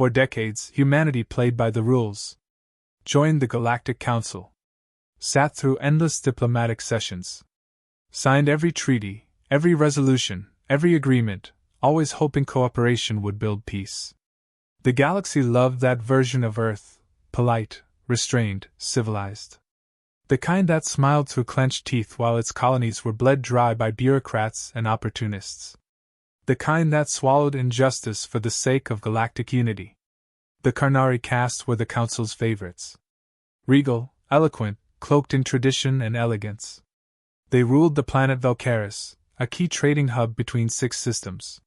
For decades, humanity played by the rules. Joined the Galactic Council. Sat through endless diplomatic sessions. Signed every treaty, every resolution, every agreement, always hoping cooperation would build peace. The galaxy loved that version of Earth, polite, restrained, civilized. The kind that smiled through clenched teeth while its colonies were bled dry by bureaucrats and opportunists. The kind that swallowed injustice for the sake of galactic unity. The Karnari caste were the Council's favorites. Regal, eloquent, cloaked in tradition and elegance. They ruled the planet Valkaris, a key trading hub between 6 systems.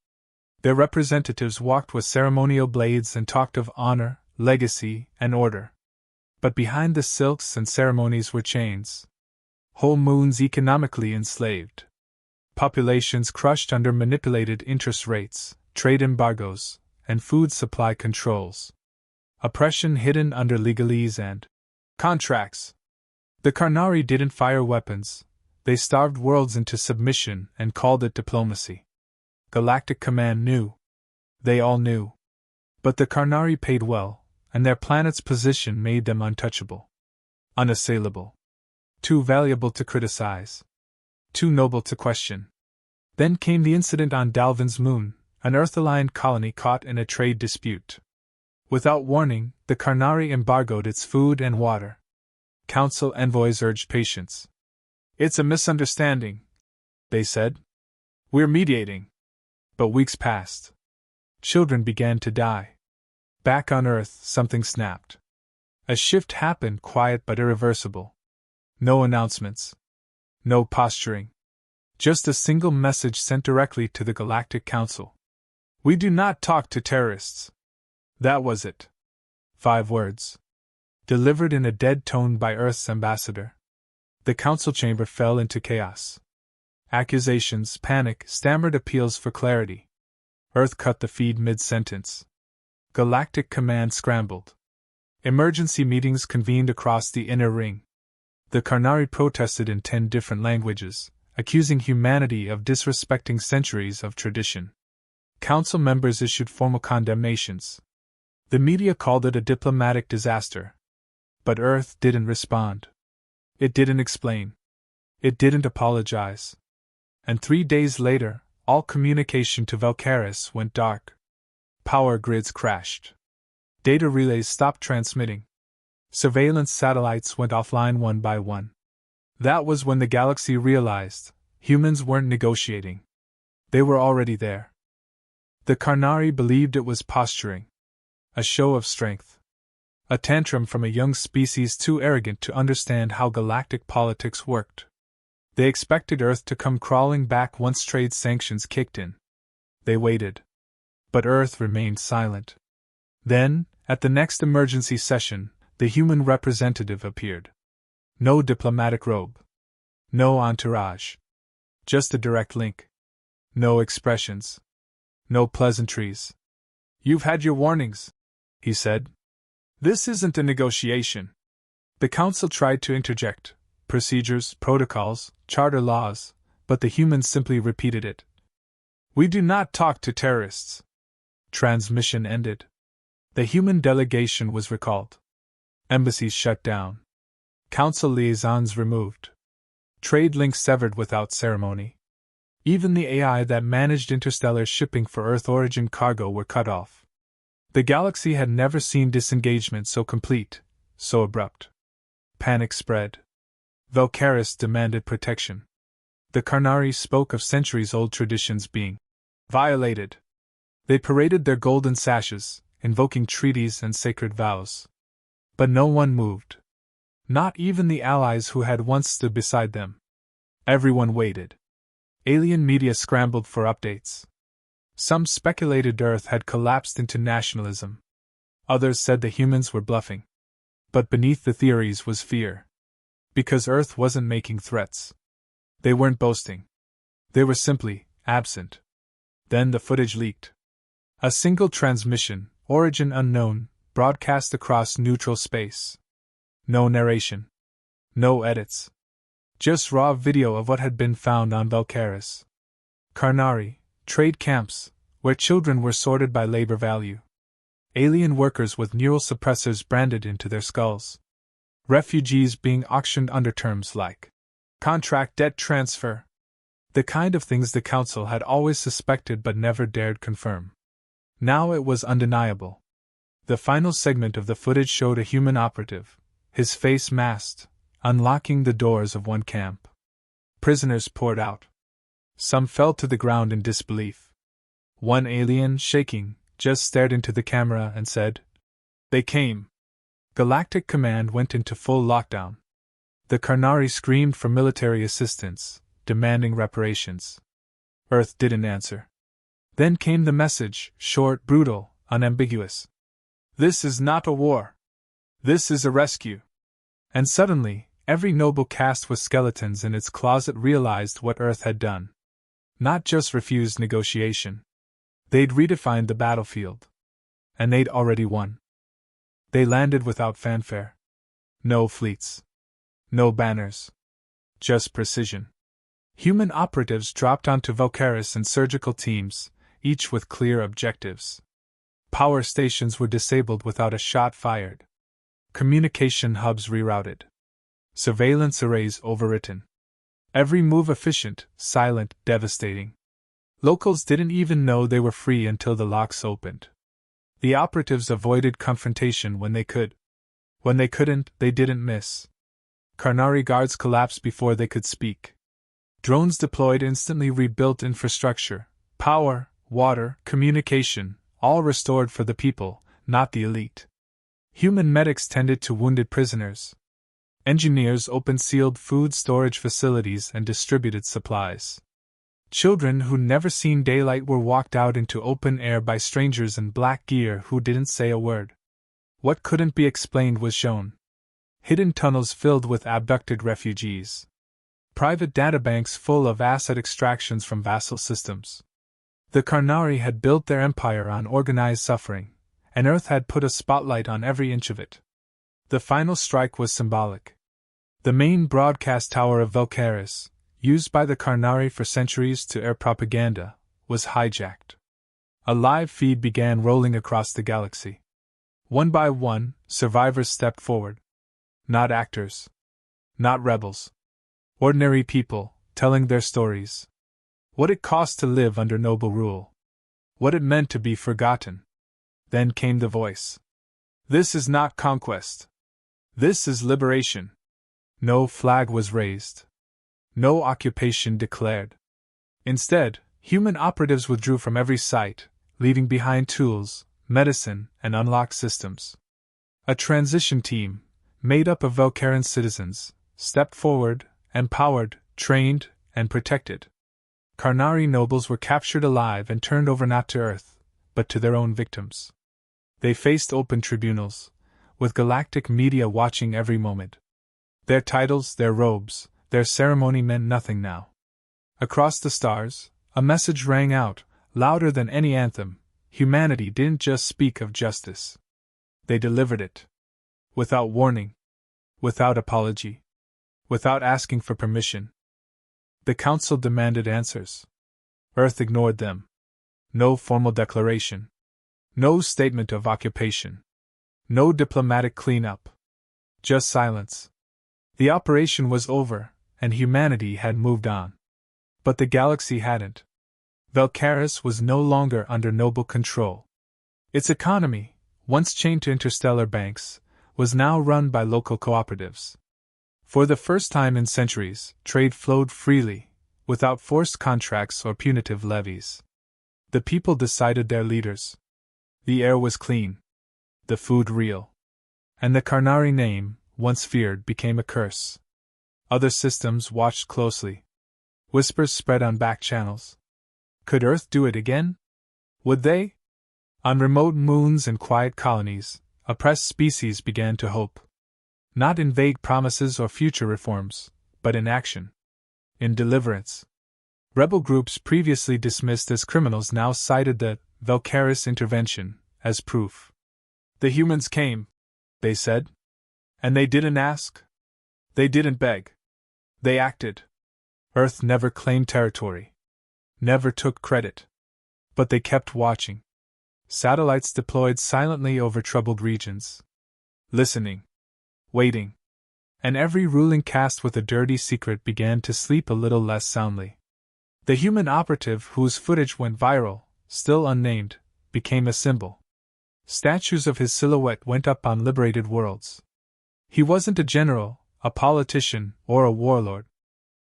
Their representatives walked with ceremonial blades and talked of honor, legacy, and order. But behind the silks and ceremonies were chains. Whole moons economically enslaved. Populations crushed under manipulated interest rates, trade embargoes, and food supply controls. Oppression hidden under legalese and contracts. The Karnari didn't fire weapons, they starved worlds into submission and called it diplomacy. Galactic Command knew. They all knew. But the Karnari paid well, and their planet's position made them untouchable. Unassailable. Too valuable to criticize. Too noble to question. Then came the incident on Dalvin's moon, an Earth-aligned colony caught in a trade dispute. Without warning, the Karnari embargoed its food and water. Council envoys urged patience. "It's a misunderstanding," they said. "We're mediating." But weeks passed. Children began to die. Back on Earth, something snapped. A shift happened, quiet but irreversible. No announcements. No posturing. Just a single message sent directly to the Galactic Council. "We do not talk to terrorists." That was it. 5 words. Delivered in a dead tone by Earth's ambassador. The council chamber fell into chaos. Accusations, panic, stammered appeals for clarity. Earth cut the feed mid-sentence. Galactic Command scrambled. Emergency meetings convened across the inner ring. The Karnari protested in 10 different languages, accusing humanity of disrespecting centuries of tradition. Council members issued formal condemnations. The media called it a diplomatic disaster. But Earth didn't respond. It didn't explain. It didn't apologize. And 3 days later, all communication to Valkaris went dark. Power grids crashed. Data relays stopped transmitting. Surveillance satellites went offline one by one. That was when the galaxy realized humans weren't negotiating. They were already there. The Karnari believed it was posturing. A show of strength. A tantrum from a young species too arrogant to understand how galactic politics worked. They expected Earth to come crawling back once trade sanctions kicked in. They waited. But Earth remained silent. Then, at the next emergency session, the human representative appeared. No diplomatic robe. No entourage. Just a direct link. No expressions. No pleasantries. "You've had your warnings," he said. "This isn't a negotiation." The council tried to interject. Procedures, protocols, charter laws, but the humans simply repeated it. "We do not talk to terrorists." Transmission ended. The human delegation was recalled. Embassies shut down. Council liaisons removed. Trade links severed without ceremony. Even the AI that managed interstellar shipping for Earth-origin cargo were cut off. The galaxy had never seen disengagement so complete, so abrupt. Panic spread. Valkaris demanded protection. The Karnari spoke of centuries-old traditions being violated. They paraded their golden sashes, invoking treaties and sacred vows. But no one moved. Not even the allies who had once stood beside them. Everyone waited. Alien media scrambled for updates. Some speculated Earth had collapsed into nationalism. Others said the humans were bluffing. But beneath the theories was fear. Because Earth wasn't making threats. They weren't boasting. They were simply absent. Then the footage leaked. A single transmission, origin unknown, broadcast across neutral space. No narration. No edits. Just raw video of what had been found on Valkaris. Karnari, trade camps, where children were sorted by labor value. Alien workers with neural suppressors branded into their skulls. Refugees being auctioned under terms like contract debt transfer. The kind of things the Council had always suspected but never dared confirm. Now it was undeniable. The final segment of the footage showed a human operative, his face masked, unlocking the doors of one camp. Prisoners poured out. Some fell to the ground in disbelief. One alien, shaking, just stared into the camera and said, "They came." Galactic Command went into full lockdown. The Karnari screamed for military assistance, demanding reparations. Earth didn't answer. Then came the message, short, brutal, unambiguous. "This is not a war. This is a rescue." And suddenly, every noble caste with skeletons in its closet realized what Earth had done. Not just refused negotiation. They'd redefined the battlefield. And they'd already won. They landed without fanfare. No fleets. No banners. Just precision. Human operatives dropped onto Valkyris in surgical teams, each with clear objectives. Power stations were disabled without a shot fired. Communication hubs rerouted. Surveillance arrays overwritten. Every move efficient, silent, devastating. Locals didn't even know they were free until the locks opened. The operatives avoided confrontation when they could. When they couldn't, they didn't miss. Karnari guards collapsed before they could speak. Drones deployed instantly rebuilt infrastructure, power, water, communication, all restored for the people, not the elite. Human medics tended to wounded prisoners. Engineers opened sealed food storage facilities and distributed supplies. Children who'd never seen daylight were walked out into open air by strangers in black gear who didn't say a word. What couldn't be explained was shown. Hidden tunnels filled with abducted refugees. Private databanks full of asset extractions from vassal systems. The Karnari had built their empire on organized suffering, and Earth had put a spotlight on every inch of it. The final strike was symbolic. The main broadcast tower of Valkyris, used by the Karnari for centuries to air propaganda, was hijacked. A live feed began rolling across the galaxy. One by one, survivors stepped forward. Not actors. Not rebels. Ordinary people, telling their stories. What it cost to live under noble rule. What it meant to be forgotten. Then came the voice. "This is not conquest. This is liberation." No flag was raised. No occupation declared. Instead, human operatives withdrew from every site, leaving behind tools, medicine, and unlocked systems. A transition team, made up of Valkyrian citizens, stepped forward, empowered, trained, and protected. Karnari nobles were captured alive and turned over not to Earth, but to their own victims. They faced open tribunals, with galactic media watching every moment. Their titles, their robes, their ceremony meant nothing now. Across the stars, a message rang out, louder than any anthem. Humanity didn't just speak of justice. They delivered it. Without warning. Without apology. Without asking for permission. The Council demanded answers. Earth ignored them. No formal declaration. No statement of occupation. No diplomatic cleanup. Just silence. The operation was over, and humanity had moved on. But the galaxy hadn't. Valkyris was no longer under noble control. Its economy, once chained to interstellar banks, was now run by local cooperatives. For the first time in centuries, trade flowed freely, without forced contracts or punitive levies. The people decided their leaders. The air was clean. The food real. And the Karnari name, once feared, became a curse. Other systems watched closely. Whispers spread on back channels. Could Earth do it again? Would they? On remote moons and quiet colonies, oppressed species began to hope. Not in vague promises or future reforms, but in action. In deliverance. Rebel groups previously dismissed as criminals now cited the Valkyris intervention as proof. The humans came, they said. And they didn't ask. They didn't beg. They acted. Earth never claimed territory. Never took credit. But they kept watching. Satellites deployed silently over troubled regions. Listening. Waiting. And every ruling caste with a dirty secret began to sleep a little less soundly. The human operative whose footage went viral, still unnamed, became a symbol. Statues of his silhouette went up on liberated worlds. He wasn't a general, a politician, or a warlord.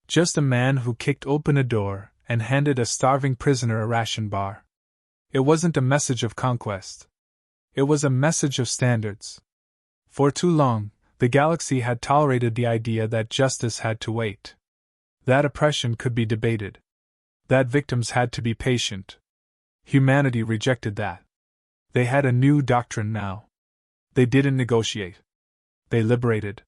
Just a man who kicked open a door and handed a starving prisoner a ration bar. It wasn't a message of conquest. It was a message of standards. For too long, the galaxy had tolerated the idea that justice had to wait. That oppression could be debated. That victims had to be patient. Humanity rejected that. They had a new doctrine now. They didn't negotiate. They liberated.